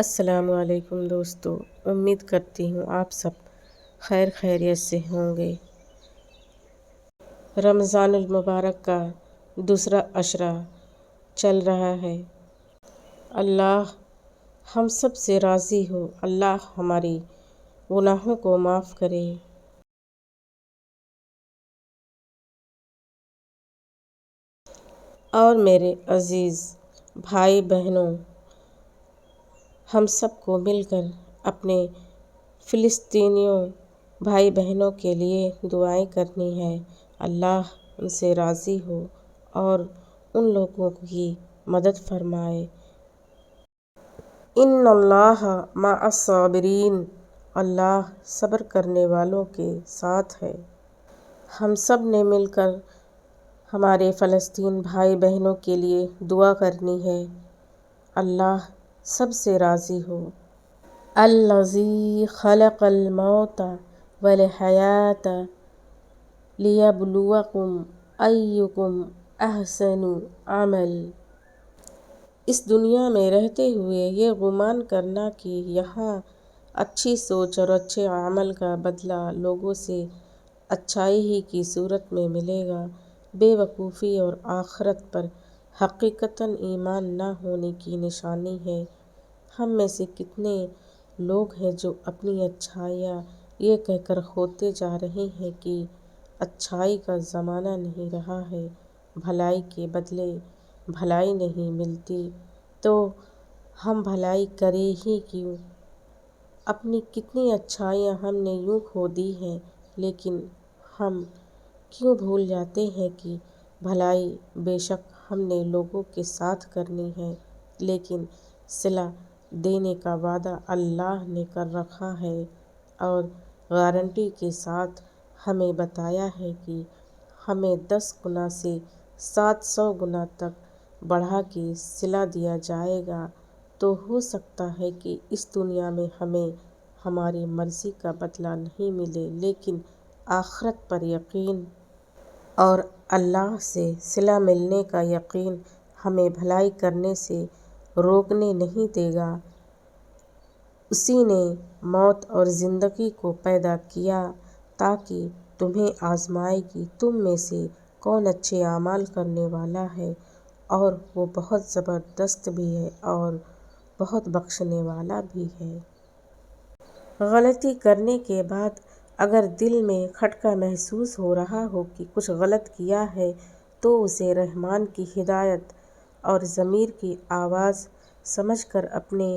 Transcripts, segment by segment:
السلام علیکم دوستو، امید کرتی ہوں آپ سب خیر خیریت سے ہوں گے۔ رمضان المبارک کا دوسرا عشرہ چل رہا ہے۔ اللہ ہم سب سے راضی ہو، اللہ ہماری گناہوں کو معاف کرے۔ اور میرے عزیز بھائی بہنوں، ہم سب کو مل کر اپنے فلسطینیوں بھائی بہنوں کے لیے دعائیں کرنی ہے، اللہ ان سے راضی ہو اور ان لوگوں کی مدد فرمائے۔ ان اللہ مع الصابرین، اللہ صبر کرنے والوں کے ساتھ ہے۔ ہم سب نے مل کر ہمارے فلسطین بھائی بہنوں کے لیے دعا کرنی ہے، اللہ سب سے راضی ہو۔ الذی خلق الموت والحیاۃ لیبلوکم ایکم احسن عملا۔ اس دنیا میں رہتے ہوئے یہ گمان کرنا کہ یہاں اچھی سوچ اور اچھے عمل کا بدلہ لوگوں سے اچھائی ہی کی صورت میں ملے گا، بے وقوفی اور آخرت پر حقیقتاً ایمان نہ ہونے کی نشانی ہے۔ ہم میں سے کتنے لوگ ہیں جو اپنی اچھائیاں یہ کہہ کر کھوتے جا رہے ہیں کہ اچھائی کا زمانہ نہیں رہا ہے، بھلائی کے بدلے بھلائی نہیں ملتی، تو ہم بھلائی کریں ہی کیوں؟ اپنی کتنی اچھائیاں ہم نے یوں کھو دی ہیں، لیکن ہم کیوں بھول جاتے ہیں کہ بھلائی بے شک ہم نے لوگوں کے ساتھ کرنی ہے، لیکن صلہ دینے کا وعدہ اللہ نے کر رکھا ہے اور گارنٹی کے ساتھ ہمیں بتایا ہے کہ ہمیں 10 گنا سے 700 گنا تک بڑھا کے صلہ دیا جائے گا۔ تو ہو سکتا ہے کہ اس دنیا میں ہمیں ہماری مرضی کا بدلہ نہیں ملے، لیکن آخرت پر یقین اور اللہ سے صلہ ملنے کا یقین ہمیں بھلائی کرنے سے روکنے نہیں دے گا۔ اسی نے موت اور زندگی کو پیدا کیا تاکہ تمہیں آزمائے کہ تم میں سے کون اچھے اعمال کرنے والا ہے، اور وہ بہت زبردست بھی ہے اور بہت بخشنے والا بھی ہے۔ غلطی کرنے کے بعد اگر دل میں کھٹکا محسوس ہو رہا ہو کہ کچھ غلط کیا ہے، تو اسے رحمان کی ہدایت اور ضمیر کی آواز سمجھ کر اپنے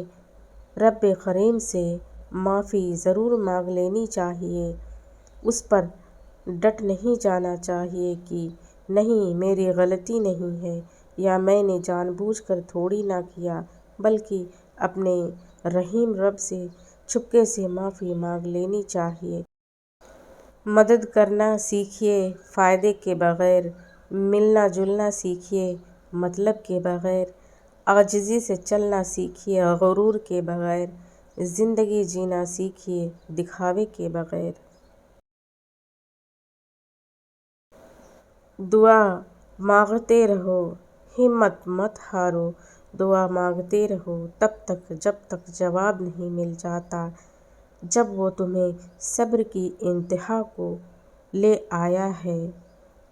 رب کریم سے معافی ضرور مانگ لینی چاہیے۔ اس پر ڈٹ نہیں جانا چاہیے کہ نہیں میری غلطی نہیں ہے، یا میں نے جان بوجھ کر تھوڑی نہ کیا، بلکہ اپنے رحیم رب سے چپکے سے معافی مانگ لینی چاہیے۔ مدد کرنا سیکھیے فائدے کے بغیر، ملنا جلنا سیکھیے مطلب کے بغیر، عاجزی سے چلنا سیکھیے غرور کے بغیر، زندگی جینا سیکھیے دکھاوے کے بغیر۔ دعا مانگتے رہو، ہمت مت ہارو، دعا مانگتے رہو تب تک جب تک جواب نہیں مل جاتا۔ جب وہ تمہیں صبر کی انتہا کو لے آیا ہے،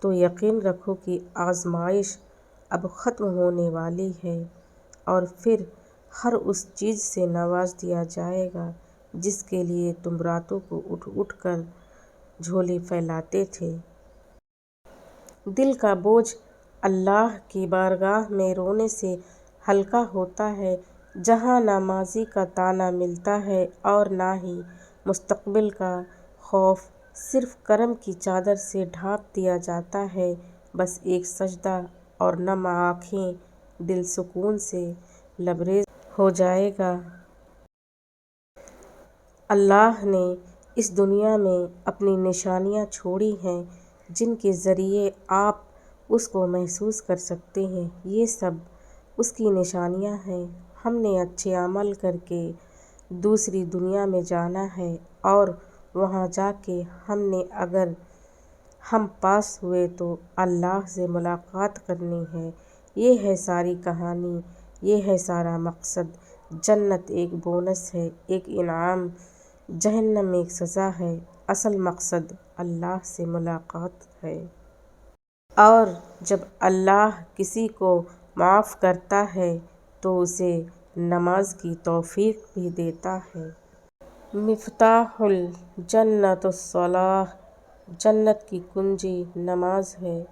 تو یقین رکھو کہ آزمائش اب ختم ہونے والی ہے، اور پھر ہر اس چیز سے نواز دیا جائے گا جس کے لیے تم راتوں کو اٹھ اٹھ کر جھولی پھیلاتے تھے۔ دل کا بوجھ اللہ کی بارگاہ میں رونے سے ہلکا ہوتا ہے، جہاں نہ ماضی کا تانا ملتا ہے اور نہ ہی مستقبل کا خوف، صرف کرم کی چادر سے ڈھانپ دیا جاتا ہے۔ بس ایک سجدہ اور نم آنکھیں، دل سکون سے لبریز ہو جائے گا۔ اللہ نے اس دنیا میں اپنی نشانیاں چھوڑی ہیں جن کے ذریعے آپ اس کو محسوس کر سکتے ہیں، یہ سب اس کی نشانیاں ہیں۔ ہم نے اچھے عمل کر کے دوسری دنیا میں جانا ہے، اور وہاں جا کے اگر ہم پاس ہوئے تو اللہ سے ملاقات کرنی ہے۔ یہ ہے ساری کہانی، یہ ہے سارا مقصد جنت ایک بونس ہے، ایک انعام، جہنم ایک سزا ہے۔ اصل مقصد اللہ سے ملاقات ہے۔ اور جب اللہ کسی کو معاف کرتا ہے تو اسے نماز کی توفیق بھی دیتا ہے۔ مفتاح الجنۃ الصلاۃ، جنت کی کنجی نماز ہے۔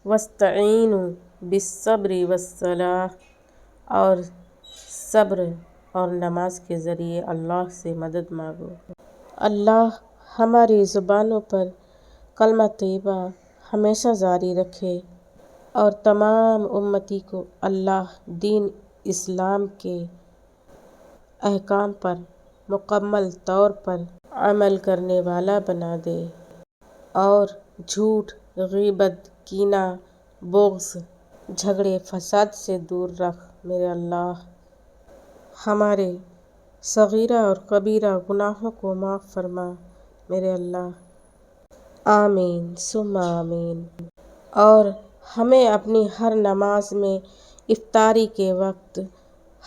وَاسْتَعِینُوا بِالصَّبْرِ وَالصَّلَاۃِ، اور صبر اور نماز کے ذریعے اللہ سے مدد مانگو۔ اللہ ہماری زبانوں پر کلمہ طیبہ ہمیشہ جاری رکھے اور تمام امتی کو اللہ دین اسلام کے احکام پر مکمل طور پر عمل کرنے والا بنا دے، اور جھوٹ، غیبت، کینہ، بغض، جھگڑے فساد سے دور رکھ میرے اللہ۔ ہمارے صغیرہ اور کبیرہ گناہوں کو معاف فرما میرے اللہ۔ آمین ثم آمین۔ اور ہمیں اپنی ہر نماز میں، افطاری کے وقت،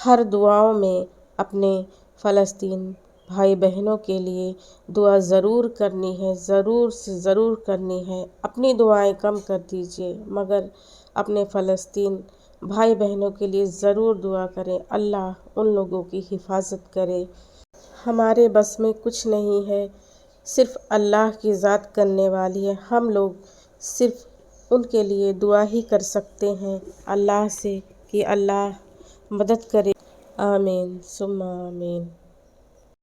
ہر دعاؤں میں اپنے فلسطین بھائی بہنوں کے لیے دعا ضرور کرنی ہے، ضرور سے ضرور کرنی ہے۔ اپنی دعائیں کم کر دیجیے مگر اپنے فلسطین بھائی بہنوں کے لیے ضرور دعا کریں، اللہ ان لوگوں کی حفاظت کرے۔ ہمارے بس میں کچھ نہیں ہے، صرف اللہ کی ذات کرنے والی ہے۔ ہم لوگ صرف ان کے لیے دعا ہی کر سکتے ہیں اللہ سے کہ اللہ مدد کرے۔ آمین ثم آمین۔